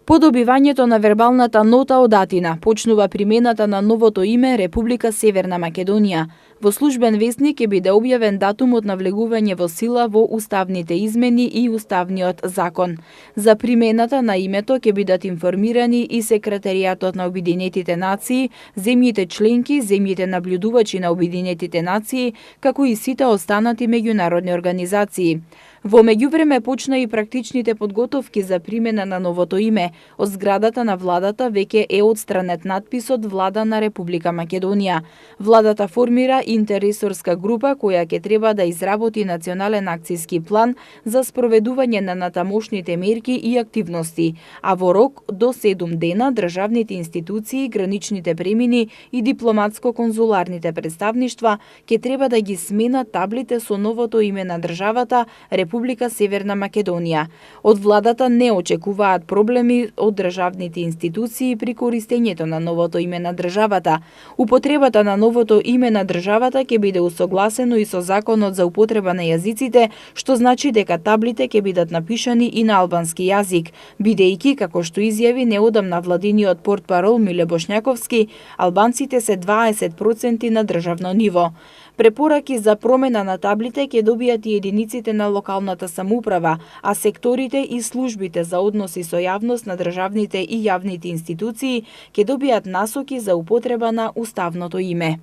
По добивањето на вербалната нота од Атина, почнува примената на новото име Република Северна Македонија. Во службен весник ќе биде објавен датумот на влегување во сила во уставните измени и уставниот закон. За примената на името ќе бидат информирани и Секретаријатот на Обединетите нации, земјите членки, земјите наблюдувачи на Обединетите нации, како и сите останати меѓународни организации. Во меѓувреме почна и практичните подготовки за примена на новото име. Од зградата на владата веќе е отстранет надписот Влада на Република Македонија. Владата формира интерресорска група која ќе треба да изработи национален акцијски план за спроведување на натамошните мерки и активности, а во рок до 7 дена државните институции, граничните премини и дипломатско-конзуларните представништва ќе треба да ги сменат таблите со новото име на државата Република Северна Македонија. Од владата не очекуваат проблеми од државните институции при користењето на новото име на државата. Употребата на новото име на државата ќе биде усогласено и со Законот за употреба на јазиците, што значи дека таблите ќе бидат напишани и на албански јазик, бидејќи, како што изјави неодамна владиниот портпарол Миле Бошњаковски, албанците се 20% на државно ниво. Препораки за промена на таблите ќе добијат и единиците на локалната самоуправа, а секторите и службите за односи со јавност на државните и јавните институции ќе добијат насоки за употреба на уставното име.